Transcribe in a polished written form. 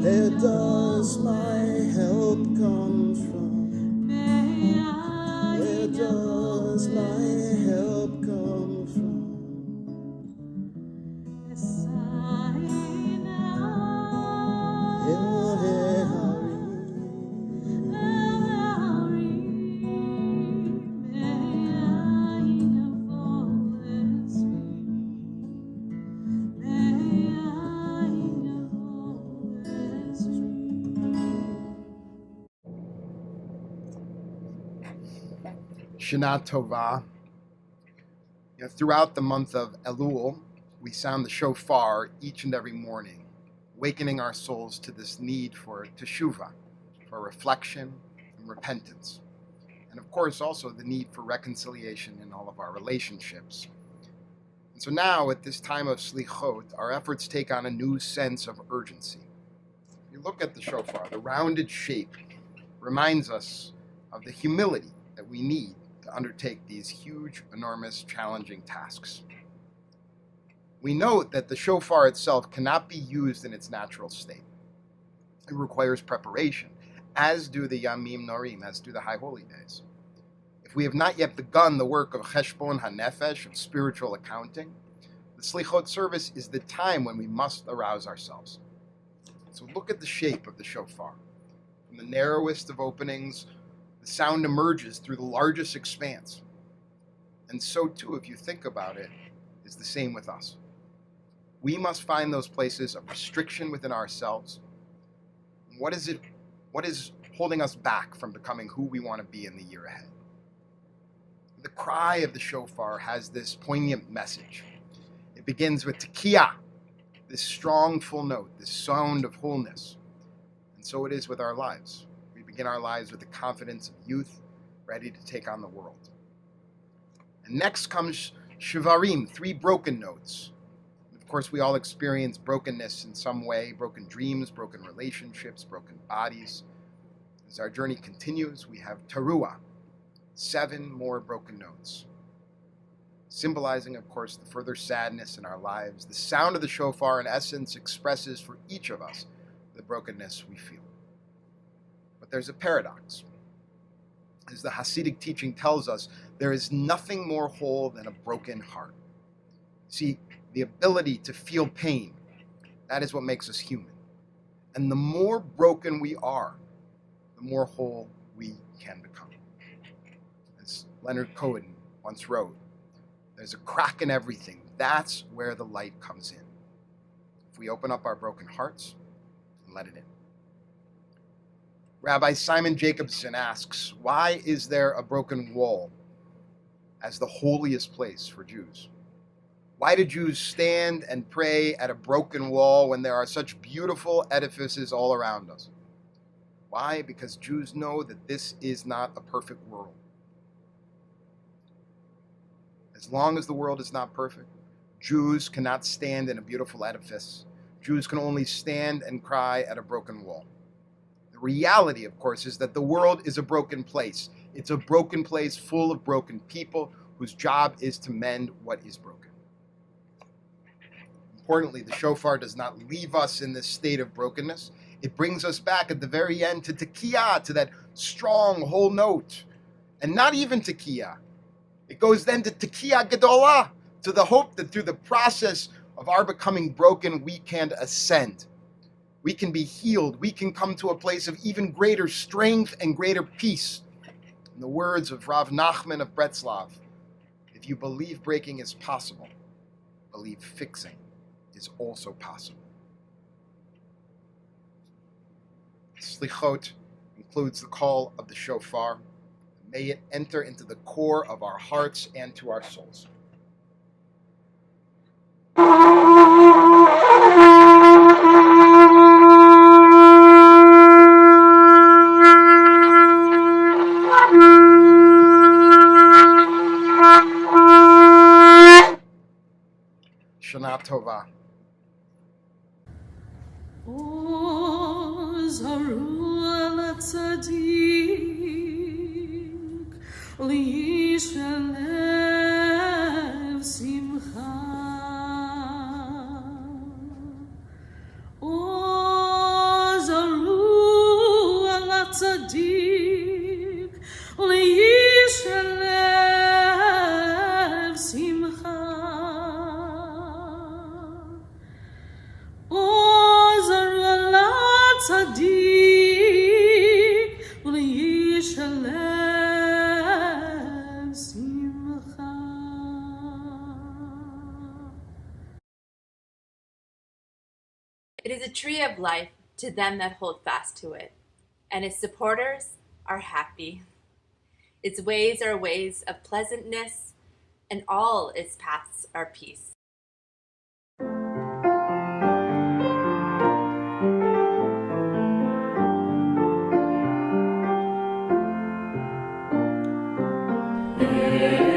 Where does my help come from? Where does my help come from? Shana Tova. Throughout the month of Elul, we sound the shofar each and every morning, awakening our souls to this need for teshuvah, for reflection and repentance. And of course, also the need for reconciliation in all of our relationships. And so now, at this time of Selichot, our efforts take on a new sense of urgency. If you look at the shofar, the rounded shape reminds us of the humility that we need to undertake these huge, enormous, challenging tasks. We note that the shofar itself cannot be used in its natural state. It requires preparation, as do the Yamim Norim, as do the High Holy Days. If we have not yet begun the work of Cheshbon HaNefesh, of spiritual accounting, the Selichot service is the time when we must arouse ourselves. So look at the shape of the shofar. From the narrowest of openings, the sound emerges through the largest expanse. And so too, if you think about it, is the same with us. We must find those places of restriction within ourselves. What is holding us back from becoming who we want to be in the year ahead? The cry of the shofar has this poignant message. It begins with tekiah, this strong full note, this sound of wholeness. And so it is with our lives. We begin our lives with the confidence of youth, ready to take on the world. And next comes shivarim, 3 broken notes. Of course, we all experience brokenness in some way, broken dreams, broken relationships, broken bodies. As our journey continues, we have teruah, 7 more broken notes, symbolizing, of course, the further sadness in our lives. The sound of the shofar, in essence, expresses for each of us the brokenness we feel. But there's a paradox. As the Hasidic teaching tells us, there is nothing more whole than a broken heart. See, the ability to feel pain, that is what makes us human. And the more broken we are, the more whole we can become. As Leonard Cohen once wrote, there's a crack in everything. That's where the light comes in. If we open up our broken hearts and let it in. Rabbi Simon Jacobson asks, why is there a broken wall as the holiest place for Jews? Why do Jews stand and pray at a broken wall when there are such beautiful edifices all around us? Why? Because Jews know that this is not a perfect world. As long as the world is not perfect, Jews cannot stand in a beautiful edifice. Jews can only stand and cry at a broken wall. The reality, of course, is that the world is a broken place. It's a broken place full of broken people whose job is to mend what is broken. Importantly, the shofar does not leave us in this state of brokenness. It brings us back at the very end to tekiah, to that strong whole note. And not even tekiah. It goes then to tekiah gedolah, to the hope that through the process of our becoming broken, we can ascend. We can be healed. We can come to a place of even greater strength and greater peace. In the words of Rav Nachman of Bretzlav, if you believe breaking is possible, believe fixing is also possible. Selichot includes the call of the shofar, the May it enter into the core of our hearts and to our souls. Shana Tova. It is a tree of life to them that hold fast to it, and its supporters are happy. Its ways are ways of pleasantness, and all its paths are peace. Yeah.